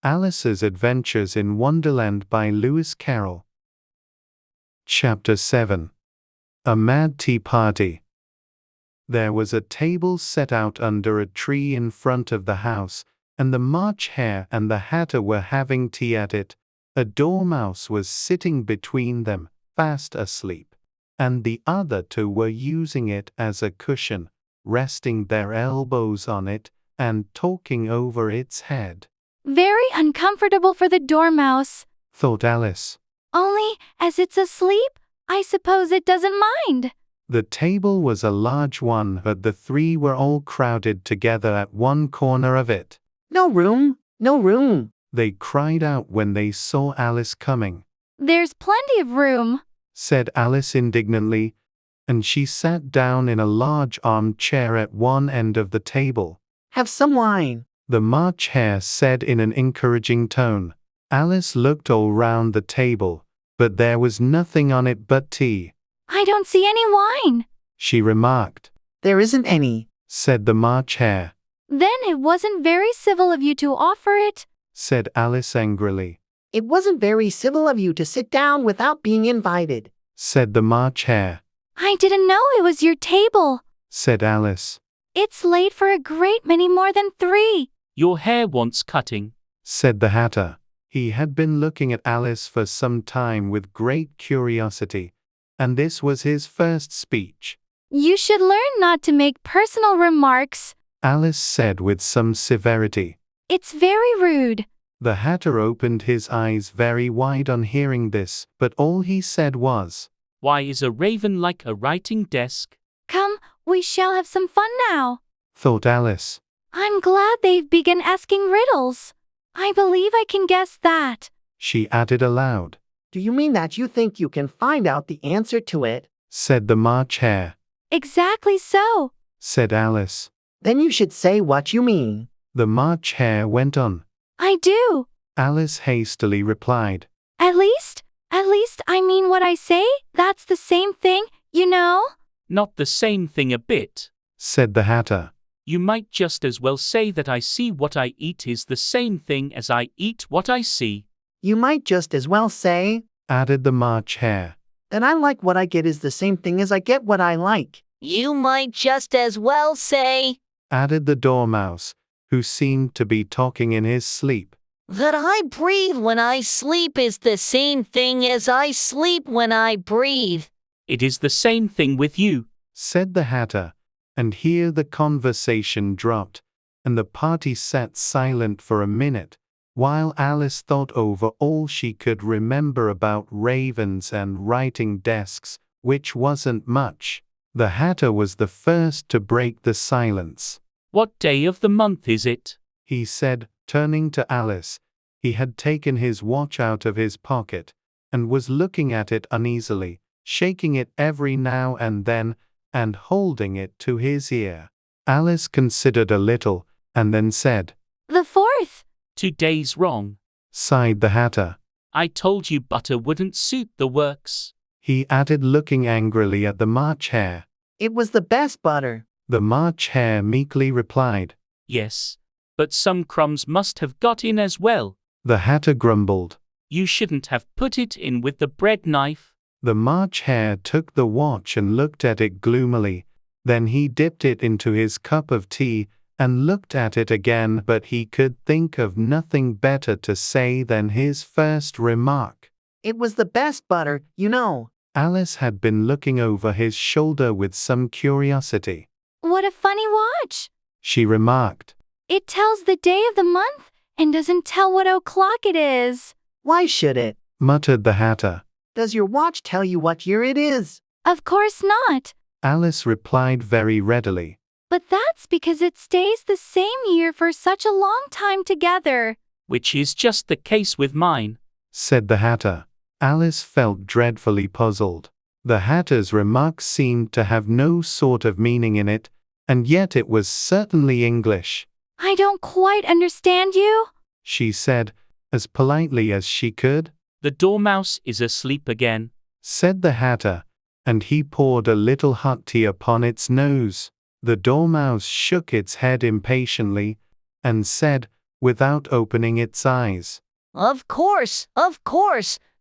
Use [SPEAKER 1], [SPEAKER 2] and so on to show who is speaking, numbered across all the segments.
[SPEAKER 1] Alice's Adventures in Wonderland by Lewis Carroll. Chapter 7. A Mad Tea Party. There was a table set out under a tree in front of the house, and the March Hare and the Hatter were having tea at it. A dormouse was sitting between them, fast asleep, and the other two were using it as a cushion, resting their elbows on it and talking over its head.
[SPEAKER 2] Very uncomfortable for the dormouse,
[SPEAKER 1] thought Alice.
[SPEAKER 2] Only, as it's asleep, I suppose it doesn't mind.
[SPEAKER 1] The table was a large one, but the three were all crowded together at one corner of it.
[SPEAKER 3] No room, no room,
[SPEAKER 1] they cried out when they saw Alice coming.
[SPEAKER 2] There's plenty of room,
[SPEAKER 1] said Alice indignantly, and she sat down in a large armchair at one end of the table.
[SPEAKER 3] Have some wine,
[SPEAKER 1] the March Hare said in an encouraging tone. Alice looked all round the table, but there was nothing on it but tea.
[SPEAKER 2] I don't see any wine,
[SPEAKER 1] she remarked.
[SPEAKER 3] There isn't any,
[SPEAKER 1] said the March Hare.
[SPEAKER 2] Then it wasn't very civil of you to offer it,
[SPEAKER 1] said Alice angrily.
[SPEAKER 3] It wasn't very civil of you to sit down without being invited,
[SPEAKER 1] said the March Hare.
[SPEAKER 2] I didn't know it was your table,
[SPEAKER 1] said Alice.
[SPEAKER 2] It's late for a great many more than 3.
[SPEAKER 4] Your hair wants cutting,
[SPEAKER 1] said the Hatter. He had been looking at Alice for some time with great curiosity, and this was his first speech.
[SPEAKER 2] You should learn not to make personal remarks,
[SPEAKER 1] Alice said with some severity.
[SPEAKER 2] It's very rude.
[SPEAKER 1] The Hatter opened his eyes very wide on hearing this, but all he said was,
[SPEAKER 4] Why is a raven like a writing desk?
[SPEAKER 2] Come, we shall have some fun now,
[SPEAKER 1] thought Alice.
[SPEAKER 2] I'm glad they've begun asking riddles. I believe I can guess that,
[SPEAKER 1] she added aloud.
[SPEAKER 3] Do you mean that you think you can find out the answer to it?
[SPEAKER 1] said the March Hare.
[SPEAKER 2] Exactly so,
[SPEAKER 1] said Alice.
[SPEAKER 3] Then you should say what you mean,
[SPEAKER 1] the March Hare went on.
[SPEAKER 2] I do,
[SPEAKER 1] Alice hastily replied.
[SPEAKER 2] At least I mean what I say. That's the same thing, you know.
[SPEAKER 4] Not the same thing a bit,
[SPEAKER 1] said the Hatter.
[SPEAKER 4] You might just as well say that I see what I eat is the same thing as I eat what I see.
[SPEAKER 3] You might just as well say,
[SPEAKER 1] added the March Hare,
[SPEAKER 3] that I like what I get is the same thing as I get what I like.
[SPEAKER 5] You might just as well say,
[SPEAKER 1] added the Dormouse, who seemed to be talking in his sleep.
[SPEAKER 5] that I breathe when I sleep is the same thing as I sleep when I breathe.
[SPEAKER 4] It is the same thing with you,
[SPEAKER 1] said the Hatter, and here the conversation dropped, and the party sat silent for a minute, while Alice thought over all she could remember about ravens and writing desks, which wasn't much. The Hatter was the first to break the silence.
[SPEAKER 4] What day of the month is it?
[SPEAKER 1] he said, turning to Alice. He had taken his watch out of his pocket, and was looking at it uneasily, shaking it every now and then, and holding it to his ear. Alice considered a little, and then said,
[SPEAKER 2] The 4th.
[SPEAKER 4] 2 days wrong,
[SPEAKER 1] sighed the Hatter.
[SPEAKER 4] I told you butter wouldn't suit the works,
[SPEAKER 1] he added, looking angrily at the March Hare.
[SPEAKER 3] It was the best butter,
[SPEAKER 1] The March Hare meekly replied.
[SPEAKER 4] Yes, but some crumbs must have got in as well.
[SPEAKER 1] The Hatter grumbled.
[SPEAKER 4] You shouldn't have put it in with the bread knife.
[SPEAKER 1] The March Hare took the watch and looked at it gloomily. Then he dipped it into his cup of tea and looked at it again, but he could think of nothing better to say than his first remark.
[SPEAKER 3] It was the best butter, you know.
[SPEAKER 1] Alice had been looking over his shoulder with some curiosity.
[SPEAKER 2] What a funny watch.
[SPEAKER 1] She remarked.
[SPEAKER 2] It tells the day of the month and doesn't tell what o'clock it is.
[SPEAKER 3] Why should it?
[SPEAKER 1] Muttered the Hatter.
[SPEAKER 3] Does your watch tell you what year it is?
[SPEAKER 2] Of course not.
[SPEAKER 1] Alice replied very readily.
[SPEAKER 2] But that's because it stays the same year for such a long time together.
[SPEAKER 4] Which is just the case with mine,
[SPEAKER 1] said the Hatter. Alice felt dreadfully puzzled. The Hatter's remark seemed to have no sort of meaning in it, and yet it was certainly English.
[SPEAKER 2] I don't quite understand you,
[SPEAKER 1] she said, as politely as she could.
[SPEAKER 4] The dormouse is asleep again,
[SPEAKER 1] said the Hatter, and he poured a little hot tea upon its nose. The dormouse shook its head impatiently, and said, without opening its eyes.
[SPEAKER 5] Of course,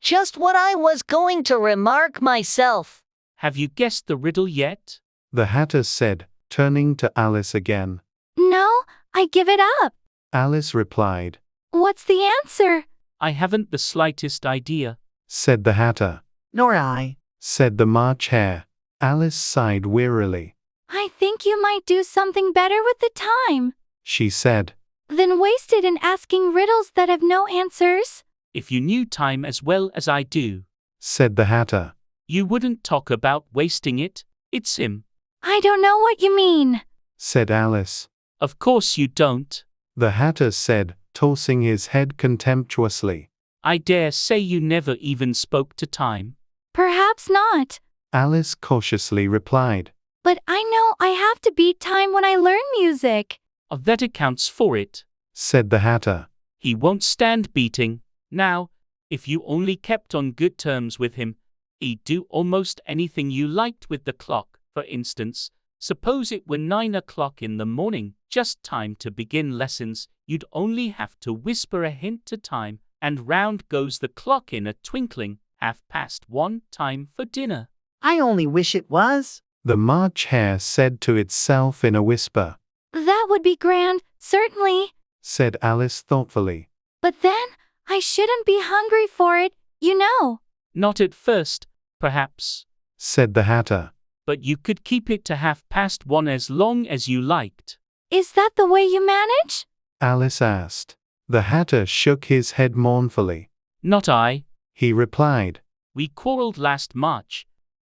[SPEAKER 5] just what I was going to remark myself.
[SPEAKER 4] Have you guessed the riddle yet?
[SPEAKER 1] The Hatter said, turning to Alice again.
[SPEAKER 2] No, I give it up.
[SPEAKER 1] Alice replied.
[SPEAKER 2] What's the answer?
[SPEAKER 4] I haven't the slightest idea,
[SPEAKER 1] said the Hatter.
[SPEAKER 3] Nor I.
[SPEAKER 1] Said the March Hare. Alice sighed wearily.
[SPEAKER 2] I think you might do something better with the time
[SPEAKER 1] She said.
[SPEAKER 2] than waste it in asking riddles that have no answers.
[SPEAKER 4] if you knew time as well as I do.
[SPEAKER 1] Said the Hatter.
[SPEAKER 4] You wouldn't talk about wasting it, it's him.
[SPEAKER 2] I don't know what you mean.
[SPEAKER 1] Said Alice.
[SPEAKER 4] Of course you don't.
[SPEAKER 1] The Hatter said, tossing his head contemptuously.
[SPEAKER 4] I dare say you never even spoke to time.
[SPEAKER 2] Perhaps not.
[SPEAKER 1] Alice cautiously replied.
[SPEAKER 2] But I know I have to beat time when I learn music.
[SPEAKER 4] That accounts for it.
[SPEAKER 1] Said the Hatter.
[SPEAKER 4] He won't stand beating. Now, if you only kept on good terms with him, he'd do almost anything you liked with the clock. For instance, suppose it were 9 o'clock in the morning, just time to begin lessons, you'd only have to whisper a hint to time, and round goes the clock in a twinkling, 1:30 time for dinner.
[SPEAKER 3] I only wish it was.
[SPEAKER 1] The March Hare said to itself in a whisper.
[SPEAKER 2] That would be grand, certainly.
[SPEAKER 1] Said Alice thoughtfully.
[SPEAKER 2] But then, I shouldn't be hungry for it, you know.
[SPEAKER 4] Not at first, perhaps,
[SPEAKER 1] Said the Hatter.
[SPEAKER 4] but you could keep it to 1:30 as long as you liked.
[SPEAKER 2] Is that the way you manage?
[SPEAKER 1] Alice asked. The Hatter shook his head mournfully.
[SPEAKER 4] Not I.
[SPEAKER 1] He replied,
[SPEAKER 4] We quarreled last March,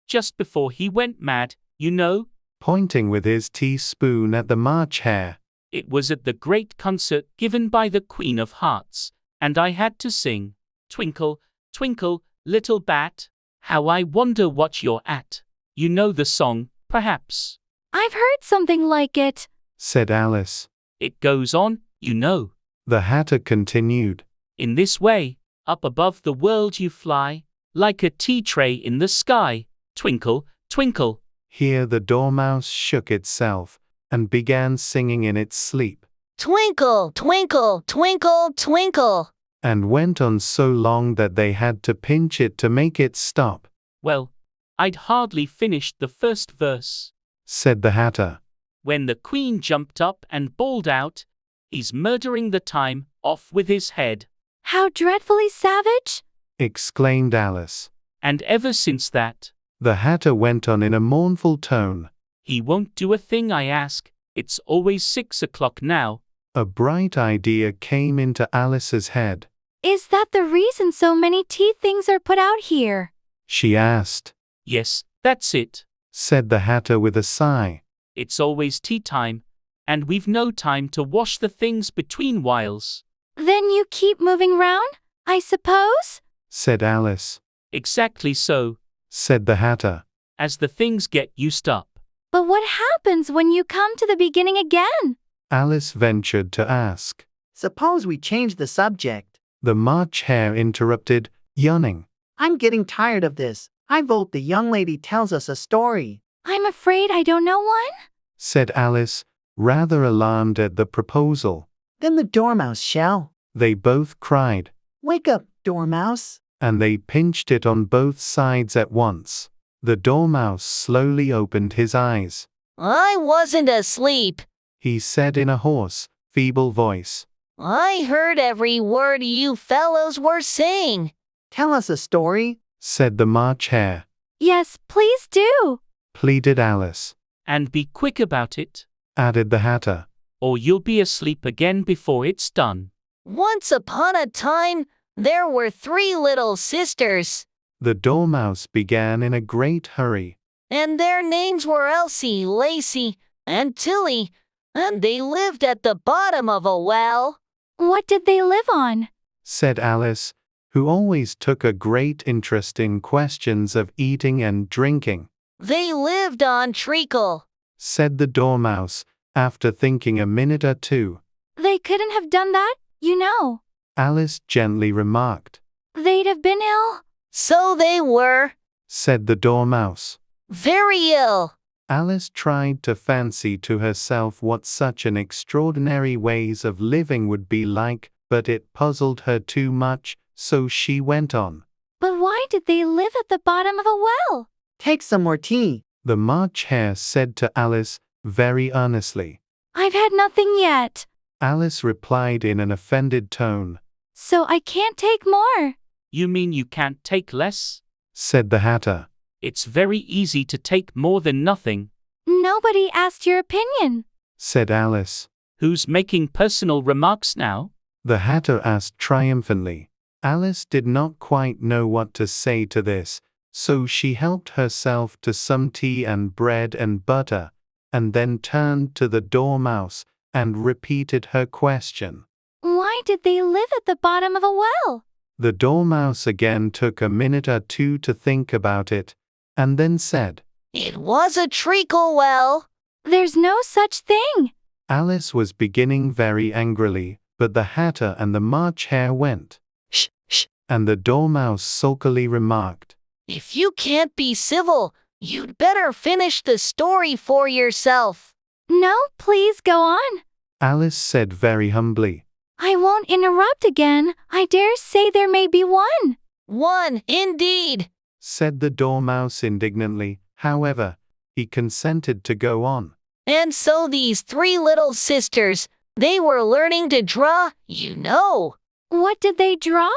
[SPEAKER 4] just before he went mad, you know.
[SPEAKER 1] pointing with his teaspoon at the March Hare.
[SPEAKER 4] It was at the great concert given by the Queen of Hearts, and I had to sing, Twinkle, twinkle, little bat, how I wonder what you're at. You know the song, perhaps.
[SPEAKER 2] I've heard something like it.
[SPEAKER 1] Said Alice.
[SPEAKER 4] It goes on, you know.
[SPEAKER 1] The Hatter continued.
[SPEAKER 4] In this way, up above the world you fly, like a tea tray in the sky. Twinkle, twinkle.
[SPEAKER 1] Here the Dormouse shook itself, and began singing in its sleep,
[SPEAKER 5] Twinkle, twinkle, twinkle, twinkle.
[SPEAKER 1] and went on so long that they had to pinch it to make it stop.
[SPEAKER 4] Well, I'd hardly finished the first verse,
[SPEAKER 1] Said the Hatter.
[SPEAKER 4] when the Queen jumped up and bawled out, He's murdering the time, off with his head.
[SPEAKER 2] How dreadfully savage.
[SPEAKER 1] Exclaimed Alice.
[SPEAKER 4] And ever since that,
[SPEAKER 1] The Hatter went on in a mournful tone.
[SPEAKER 4] he won't do a thing I ask. It's always 6 o'clock now.
[SPEAKER 1] A bright idea came into Alice's head.
[SPEAKER 2] Is that the reason so many tea things are put out here?
[SPEAKER 1] She asked.
[SPEAKER 4] Yes, that's it.
[SPEAKER 1] Said the Hatter with a sigh.
[SPEAKER 4] It's always tea time, and we've no time to wash the things between whiles.
[SPEAKER 2] Then you keep moving round, I suppose?
[SPEAKER 1] Said Alice.
[SPEAKER 4] Exactly so,
[SPEAKER 1] Said the Hatter.
[SPEAKER 4] as the things get used up.
[SPEAKER 2] But what happens when you come to the beginning again?
[SPEAKER 1] Alice ventured to ask.
[SPEAKER 3] Suppose we change the subject.
[SPEAKER 1] The March Hare interrupted, yawning.
[SPEAKER 3] I'm getting tired of this. I vote the young lady tells us a story.
[SPEAKER 2] I'm afraid I don't know one.
[SPEAKER 1] Said Alice, rather alarmed at the proposal.
[SPEAKER 3] Then the Dormouse shall.
[SPEAKER 1] They both cried,
[SPEAKER 3] Wake up, Dormouse.
[SPEAKER 1] and they pinched it on both sides at once. The Dormouse slowly opened his eyes.
[SPEAKER 5] I wasn't asleep.
[SPEAKER 1] He said in a hoarse, feeble voice.
[SPEAKER 5] I heard every word you fellows were saying.
[SPEAKER 3] Tell us a story.
[SPEAKER 1] Said the March Hare.
[SPEAKER 2] Yes, please do.
[SPEAKER 1] Pleaded Alice.
[SPEAKER 4] And be quick about it,
[SPEAKER 1] Added the Hatter.
[SPEAKER 4] or you'll be asleep again before it's done.
[SPEAKER 5] Once upon a time, there were 3 little sisters,
[SPEAKER 1] The Dormouse began in a great hurry.
[SPEAKER 5] and their names were Elsie, Lacey, and Tilly, and they lived at the bottom of a well.
[SPEAKER 2] What did they live on?
[SPEAKER 1] Said Alice, who always took a great interest in questions of eating and drinking.
[SPEAKER 5] They lived on treacle.
[SPEAKER 1] Said the Dormouse, after thinking a minute or two.
[SPEAKER 2] They couldn't have done that, you know.
[SPEAKER 1] Alice gently remarked.
[SPEAKER 2] They'd have been ill.
[SPEAKER 5] So they were
[SPEAKER 1] Said the Dormouse.
[SPEAKER 5] very ill.
[SPEAKER 1] Alice tried to fancy to herself what such an extraordinary ways of living would be like, but it puzzled her too much, so she went on.
[SPEAKER 2] But why did they live at the bottom of a well?
[SPEAKER 3] Take some more tea.
[SPEAKER 1] The March Hare said to Alice very earnestly.
[SPEAKER 2] I've had nothing yet.
[SPEAKER 1] Alice replied in an offended tone.
[SPEAKER 2] So I can't take more.
[SPEAKER 4] You mean you can't take less?
[SPEAKER 1] Said the Hatter.
[SPEAKER 4] It's very easy to take more than nothing.
[SPEAKER 2] Nobody asked your opinion.
[SPEAKER 1] Said Alice.
[SPEAKER 4] Who's making personal remarks now?
[SPEAKER 1] The Hatter asked triumphantly. Alice did not quite know what to say to this, so she helped herself to some tea and bread and butter, and then turned to the Dormouse and repeated her question.
[SPEAKER 2] Why did they live at the bottom of a well?
[SPEAKER 1] The Dormouse again took a minute or two to think about it, and then said,
[SPEAKER 5] It was a treacle well.
[SPEAKER 2] There's no such thing.
[SPEAKER 1] Alice was beginning very angrily, but the Hatter and the March Hare went.
[SPEAKER 5] Shh, shh.
[SPEAKER 1] And the Dormouse sulkily remarked,
[SPEAKER 5] If you can't be civil, you'd better finish the story for yourself.
[SPEAKER 2] No, please go on.
[SPEAKER 1] Alice said very humbly.
[SPEAKER 2] I won't interrupt again. I dare say there may be one.
[SPEAKER 5] One, indeed.
[SPEAKER 1] Said the Dormouse indignantly. However, he consented to go on.
[SPEAKER 5] And so these three little sisters, they were learning to draw, you know.
[SPEAKER 2] What did they draw?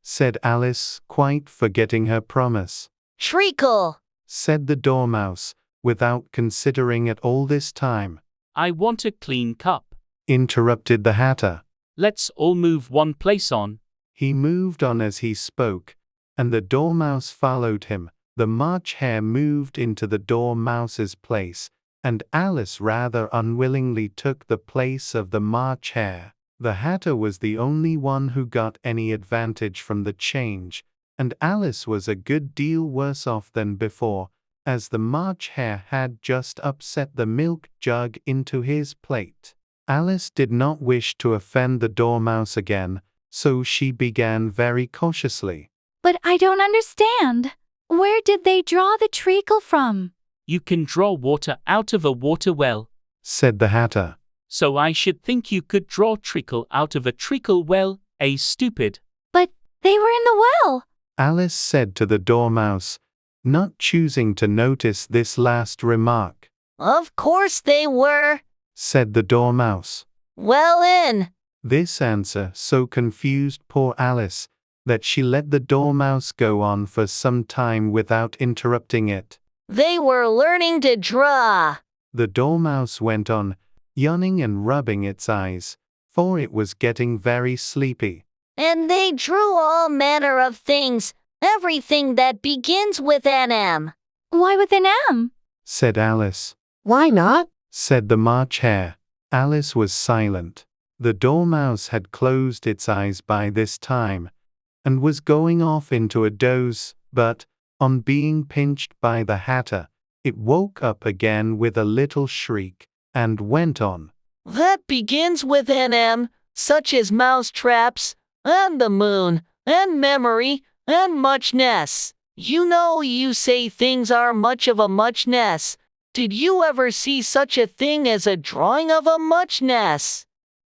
[SPEAKER 1] Said Alice, quite forgetting her promise.
[SPEAKER 5] Treacle.
[SPEAKER 1] Said the Dormouse, without considering it all this time.
[SPEAKER 4] I want a clean cup.
[SPEAKER 1] Interrupted the Hatter.
[SPEAKER 4] Let's all move one place on.
[SPEAKER 1] He moved on as he spoke, and the Dormouse followed him. The March Hare moved into the Dormouse's place, and Alice rather unwillingly took the place of the March Hare. The Hatter was the only one who got any advantage from the change, and Alice was a good deal worse off than before, as the March Hare had just upset the milk jug into his plate. Alice did not wish to offend the Dormouse again, so she began very cautiously.
[SPEAKER 2] But I don't understand. Where did they draw the treacle from?
[SPEAKER 4] You can draw water out of a water well.
[SPEAKER 1] Said the Hatter.
[SPEAKER 4] So I should think you could draw treacle out of a treacle well, stupid.
[SPEAKER 2] But they were in the well.
[SPEAKER 1] Alice said to the Dormouse, not choosing to notice this last remark.
[SPEAKER 5] Of course they were.
[SPEAKER 1] Said the Dormouse.
[SPEAKER 5] Well in.
[SPEAKER 1] This answer so confused poor Alice that she let the Dormouse go on for some time without interrupting it.
[SPEAKER 5] They were learning to draw.
[SPEAKER 1] The Dormouse went on, yawning and rubbing its eyes, for it was getting very sleepy.
[SPEAKER 5] And they drew all manner of things, everything that begins with an M.
[SPEAKER 2] Why with an M?
[SPEAKER 1] Said Alice.
[SPEAKER 3] Why not?
[SPEAKER 1] Said the March Hare. Alice was silent. The Dormouse had closed its eyes by this time, and was going off into a doze, but, on being pinched by the Hatter, it woke up again with a little shriek, and went on.
[SPEAKER 5] That begins with an M, such as mouse traps, and the moon, and memory, and muchness. You know you say things are much of a muchness. Did you ever see such a thing as a drawing of a muchness?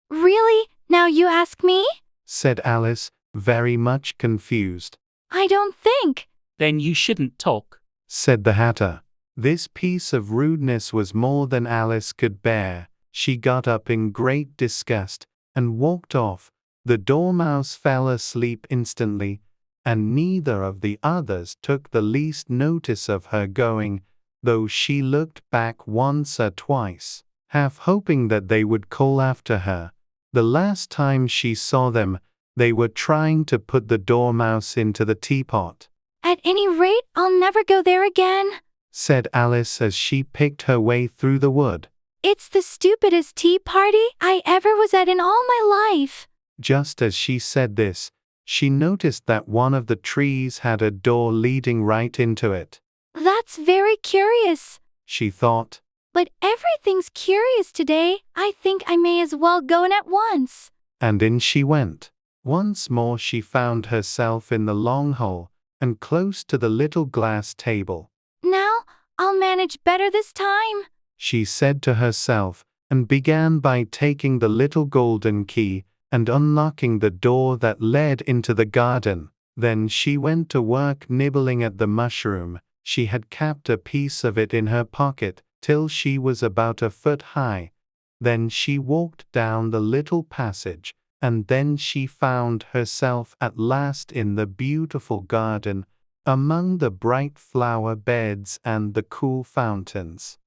[SPEAKER 2] Really? Now you ask me?
[SPEAKER 1] Said Alice, very much confused.
[SPEAKER 2] I don't think.
[SPEAKER 4] Then you shouldn't talk.
[SPEAKER 1] Said the Hatter. This piece of rudeness was more than Alice could bear. She got up in great disgust, and walked off. The Dormouse fell asleep instantly, and neither of the others took the least notice of her going, though she looked back once or twice, half hoping that they would call after her. The last time she saw them, they were trying to put the Dormouse into the teapot.
[SPEAKER 2] At any rate, I'll never go there again.
[SPEAKER 1] Said Alice as she picked her way through the wood.
[SPEAKER 2] It's the stupidest tea party I ever was at in all my life.
[SPEAKER 1] Just as she said this, she noticed that one of the trees had a door leading right into it.
[SPEAKER 2] That's very curious.
[SPEAKER 1] She thought.
[SPEAKER 2] But everything's curious today. I think I may as well go in at once.
[SPEAKER 1] And in she went. Once more she found herself in the long hall, and close to the little glass table.
[SPEAKER 2] Now, I'll I'll manage better this time.
[SPEAKER 1] She said to herself, and began by taking the little golden key and unlocking the door that led into the garden. Then she went to work nibbling at the mushroom. She had kept a piece of it in her pocket till she was about a foot high. Then she walked down the little passage, and then she found herself at last in the beautiful garden, among the bright flower beds and the cool fountains.